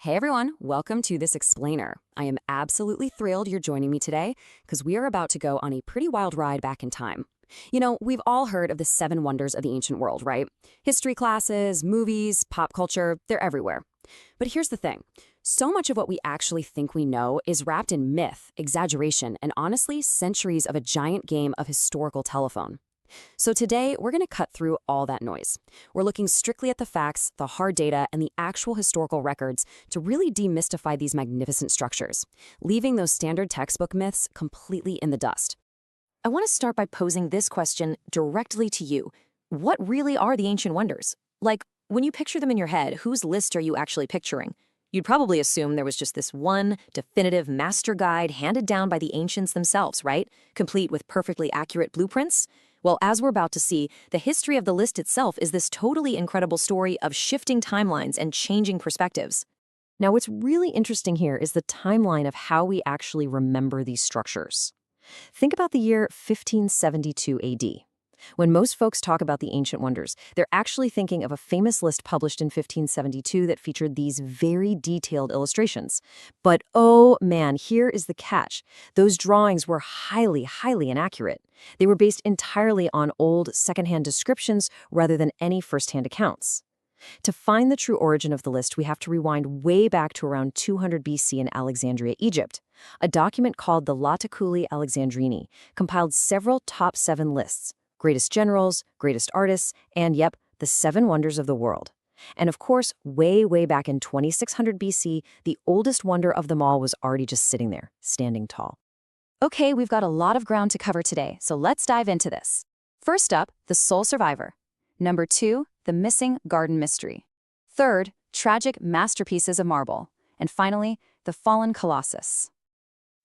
Hey everyone, welcome to this explainer. I am absolutely thrilled you're joining me today because we are about to go on a pretty wild ride back in time. We've all heard of the seven wonders of the ancient world, right? History classes, movies, pop culture, they're everywhere. But here's the thing. So much of what we actually think we know is wrapped in myth, exaggeration, and honestly, centuries of a giant game of historical telephone. So today, we're going to cut through all that noise. We're looking strictly at the facts, the hard data, and the actual historical records to really demystify these magnificent structures, leaving those standard textbook myths completely in the dust. I want to start by posing this question directly to you. What really are the ancient wonders? Like, when you picture them in your head, whose list are you actually picturing? You'd probably assume there was just this one definitive master guide handed down by the ancients themselves, right? Complete with perfectly accurate blueprints? Well, as we're about to see, the history of the list itself is this totally incredible story of shifting timelines and changing perspectives. Now, what's really interesting here is the timeline of how we actually remember these structures. Think about the year 1572 AD. When most folks talk about the ancient wonders, they're actually thinking of a famous list published in 1572 that featured these very detailed illustrations. But oh man, here is the catch. Those drawings were highly inaccurate. They were based entirely on old secondhand descriptions rather than any firsthand accounts. To find the true origin of the list, we have to rewind way back to around 200 BC in Alexandria, Egypt. A document called the Lighthouse of Alexandria compiled several top 7 lists. Greatest generals, greatest artists, and yep, the 7 wonders of the world. And of course, way back in 2600 BC, the oldest wonder of them all was already just sitting there, standing tall. Okay, we've got a lot of ground to cover today, so let's dive into this. First up, the sole survivor. Number 2, the missing garden mystery. Third, tragic masterpieces of marble. And finally, the fallen Colossus.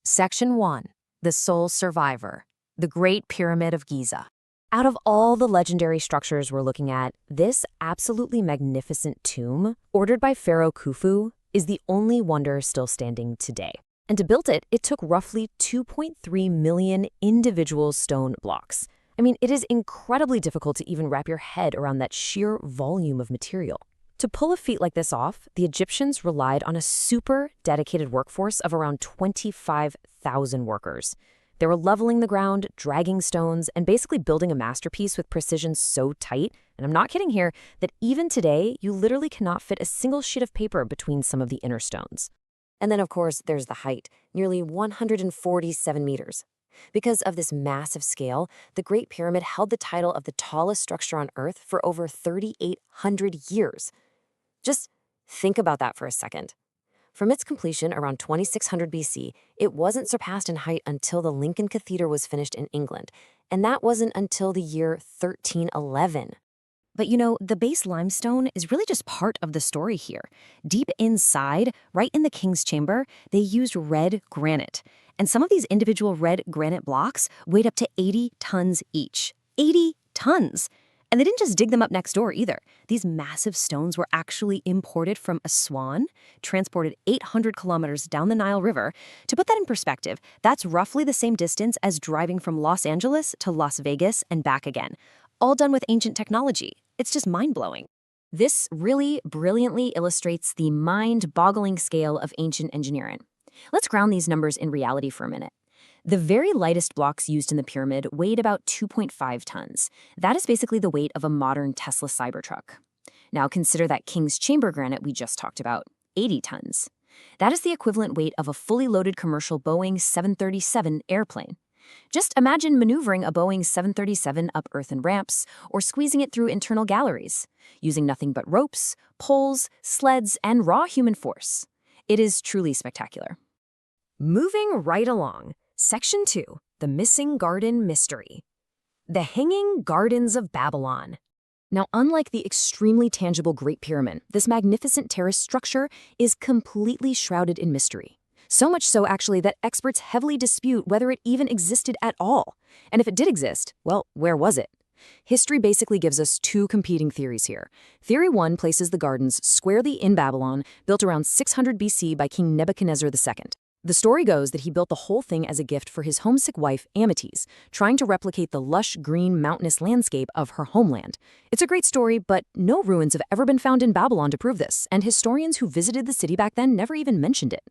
Section 1, the sole survivor, the Great Pyramid of Giza. Out of all the legendary structures we're looking at, this absolutely magnificent tomb, ordered by Pharaoh Khufu, is the only wonder still standing today. And to build it, it took roughly 2.3 million individual stone blocks. I mean, it is incredibly difficult to even wrap your head around that sheer volume of material. To pull a feat like this off, the Egyptians relied on a super dedicated workforce of around 25,000 workers. They were leveling the ground, dragging stones, and basically building a masterpiece with precision so tight, and I'm not kidding here, that even today, you literally cannot fit a single sheet of paper between some of the inner stones. And then, of course, there's the height, nearly 147 meters. Because of this massive scale, the Great Pyramid held the title of the tallest structure on Earth for over 3,800 years. Just think about that for a second. From its completion around 2600 BC, it wasn't surpassed in height until the Lincoln Cathedral was finished in England, and that wasn't until the year 1311. But the base limestone is really just part of the story here. Deep inside, right in the king's chamber, they used red granite. And some of these individual red granite blocks weighed up to 80 tons each. 80 tons! And they didn't just dig them up next door either. These massive stones were actually imported from Aswan, transported 800 kilometers down the Nile River. To put that in perspective, that's roughly the same distance as driving from Los Angeles to Las Vegas and back again. All done with ancient technology. It's just mind-blowing. This really brilliantly illustrates the mind-boggling scale of ancient engineering. Let's ground these numbers in reality for a minute. The very lightest blocks used in the pyramid weighed about 2.5 tons. That is basically the weight of a modern Tesla Cybertruck. Now consider that King's Chamber granite we just talked about, 80 tons. That is the equivalent weight of a fully loaded commercial Boeing 737 airplane. Just imagine maneuvering a Boeing 737 up earthen ramps or squeezing it through internal galleries, using nothing but ropes, poles, sleds, and raw human force. It is truly spectacular. Moving right along. Section 2, the missing garden mystery. The Hanging Gardens of Babylon. Now, unlike the extremely tangible Great Pyramid, this magnificent terrace structure is completely shrouded in mystery. So much so, actually, that experts heavily dispute whether it even existed at all. And if it did exist, well, where was it? History basically gives us 2 competing theories here. Theory 1 places the gardens squarely in Babylon, built around 600 BC by King Nebuchadnezzar II. The story goes that he built the whole thing as a gift for his homesick wife, Amytis, trying to replicate the lush, green, mountainous landscape of her homeland. It's a great story, but no ruins have ever been found in Babylon to prove this, and historians who visited the city back then never even mentioned it.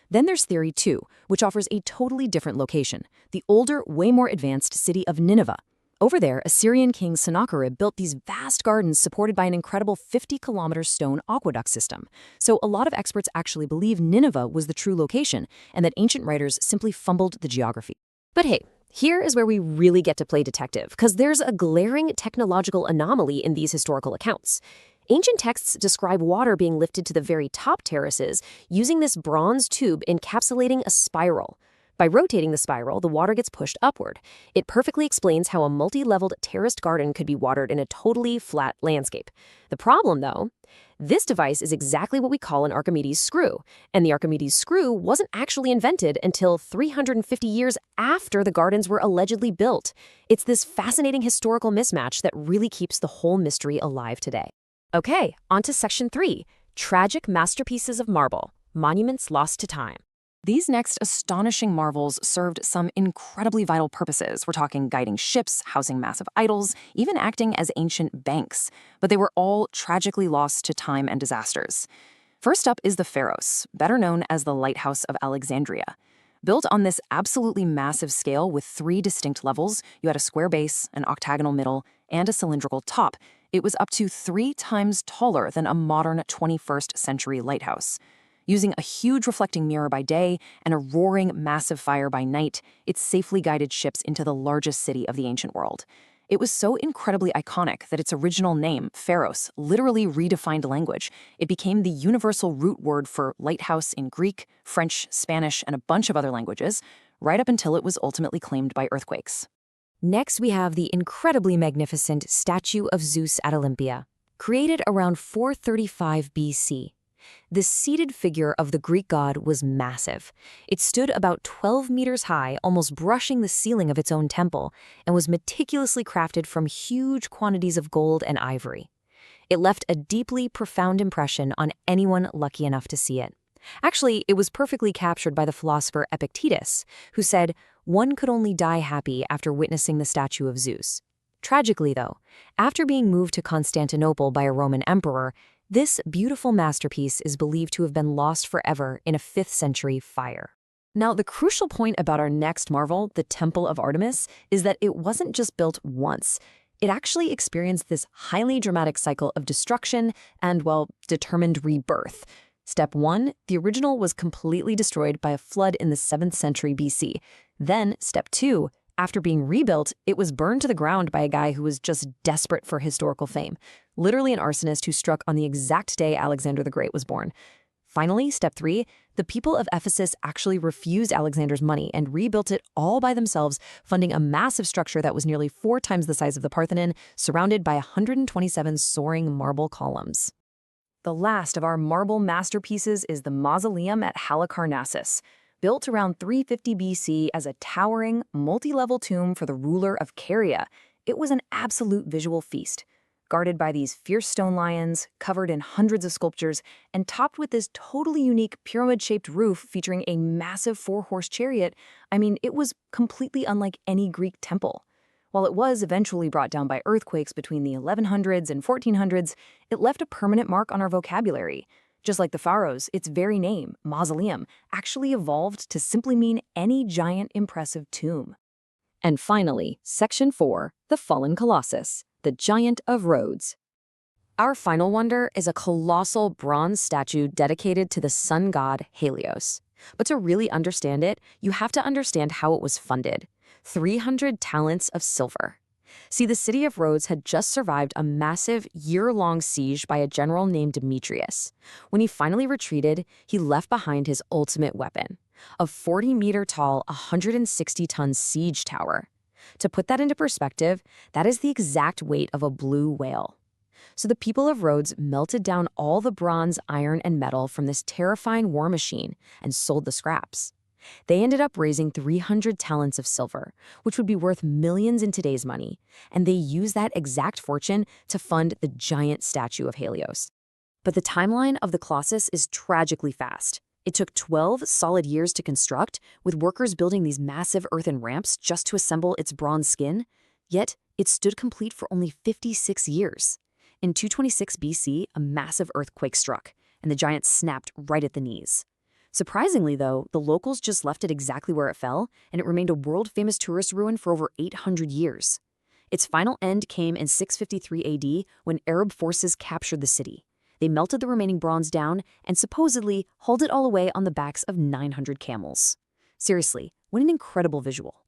Then there's Theory 2, which offers a totally different location, the older, way more advanced city of Nineveh. Over there, Assyrian king Sennacherib built these vast gardens supported by an incredible 50-kilometer stone aqueduct system. So a lot of experts actually believe Nineveh was the true location, and that ancient writers simply fumbled the geography. But hey, here is where we really get to play detective, because there's a glaring technological anomaly in these historical accounts. Ancient texts describe water being lifted to the very top terraces using this bronze tube encapsulating a spiral. By rotating the spiral, the water gets pushed upward. It perfectly explains how a multi-leveled terraced garden could be watered in a totally flat landscape. The problem, though, this device is exactly what we call an Archimedes screw, and the Archimedes screw wasn't actually invented until 350 years after the gardens were allegedly built. It's this fascinating historical mismatch that really keeps the whole mystery alive today. Okay, on to Section 3, Tragic Masterpieces of Marble, Monuments Lost to Time. These next astonishing marvels served some incredibly vital purposes. We're talking guiding ships, housing massive idols, even acting as ancient banks. But they were all tragically lost to time and disasters. First up is the Pharos, better known as the Lighthouse of Alexandria. Built on this absolutely massive scale with 3 distinct levels, you had a square base, an octagonal middle, and a cylindrical top. It was up to 3 times taller than a modern 21st century lighthouse. Using a huge reflecting mirror by day and a roaring, massive fire by night, it safely guided ships into the largest city of the ancient world. It was so incredibly iconic that its original name, Pharos, literally redefined language. It became the universal root word for lighthouse in Greek, French, Spanish, and a bunch of other languages, right up until it was ultimately claimed by earthquakes. Next, we have the incredibly magnificent statue of Zeus at Olympia, created around 435 BC. This seated figure of the Greek god was massive. It stood about 12 meters high, almost brushing the ceiling of its own temple, and was meticulously crafted from huge quantities of gold and ivory. It left a deeply profound impression on anyone lucky enough to see it. Actually, it was perfectly captured by the philosopher Epictetus, who said, "One could only die happy after witnessing the statue of Zeus." Tragically, though, after being moved to Constantinople by a Roman emperor, this beautiful masterpiece is believed to have been lost forever in a 5th century fire. Now, the crucial point about our next marvel, the Temple of Artemis, is that it wasn't just built once. It actually experienced this highly dramatic cycle of destruction and, well, determined rebirth. Step 1, the original was completely destroyed by a flood in the 7th century BC. Then, step 2, after being rebuilt, it was burned to the ground by a guy who was just desperate for historical fame, literally an arsonist who struck on the exact day Alexander the Great was born. Finally, step 3, the people of Ephesus actually refused Alexander's money and rebuilt it all by themselves, funding a massive structure that was nearly 4 times the size of the Parthenon, surrounded by 127 soaring marble columns. The last of our marble masterpieces is the Mausoleum at Halicarnassus, built around 350 BC as a towering, multi-level tomb for the ruler of Caria. It was an absolute visual feast, guarded by these fierce stone lions, covered in hundreds of sculptures, and topped with this totally unique pyramid-shaped roof featuring a massive 4-horse chariot. I mean, it was completely unlike any Greek temple. While it was eventually brought down by earthquakes between the 1100s and 1400s, it left a permanent mark on our vocabulary. Just like the pharaohs, its very name, mausoleum, actually evolved to simply mean any giant, impressive tomb. And finally, Section 4, the Fallen Colossus, the Giant of Rhodes. Our final wonder is a colossal bronze statue dedicated to the sun god Helios. But to really understand it, you have to understand how it was funded. 300 talents of silver. See, the city of Rhodes had just survived a massive year-long siege by a general named Demetrius. When he finally retreated, he left behind his ultimate weapon, a 40-meter-tall, 160-ton siege tower. To put that into perspective, that is the exact weight of a blue whale. So the people of Rhodes melted down all the bronze, iron, and metal from this terrifying war machine and sold the scraps. They ended up raising 300 talents of silver, which would be worth millions in today's money, and they used that exact fortune to fund the giant statue of Helios. But the timeline of the Colossus is tragically fast. It took 12 solid years to construct, with workers building these massive earthen ramps just to assemble its bronze skin, yet it stood complete for only 56 years. In 226 BC, a massive earthquake struck, and the giant snapped right at the knees. Surprisingly, though, the locals just left it exactly where it fell, and it remained a world-famous tourist ruin for over 800 years. Its final end came in 653 AD when Arab forces captured the city. They melted the remaining bronze down and supposedly hauled it all away on the backs of 900 camels. Seriously, what an incredible visual.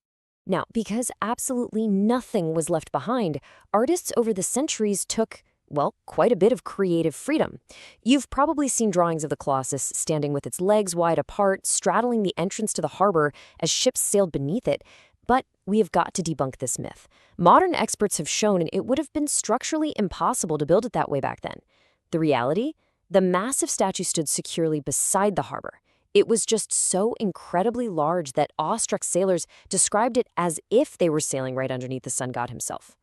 Now, because absolutely nothing was left behind, artists over the centuries took, well, quite a bit of creative freedom. You've probably seen drawings of the Colossus standing with its legs wide apart, straddling the entrance to the harbor as ships sailed beneath it. But we have got to debunk this myth. Modern experts have shown it would have been structurally impossible to build it that way back then. The reality? The massive statue stood securely beside the harbor. It was just so incredibly large that awestruck sailors described it as if they were sailing right underneath the sun god himself.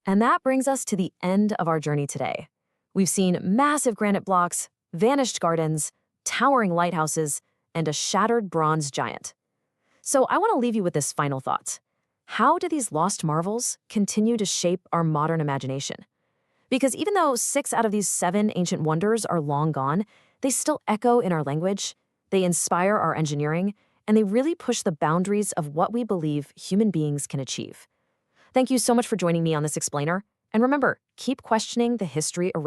And that brings us to the end of our journey today. We've seen massive granite blocks, vanished gardens, towering lighthouses, and a shattered bronze giant. So I want to leave you with this final thought. How do these lost marvels continue to shape our modern imagination? Because even though 6 out of these 7 ancient wonders are long gone, they still echo in our language, they inspire our engineering, and they really push the boundaries of what we believe human beings can achieve. Thank you so much for joining me on this explainer. And remember, keep questioning the history around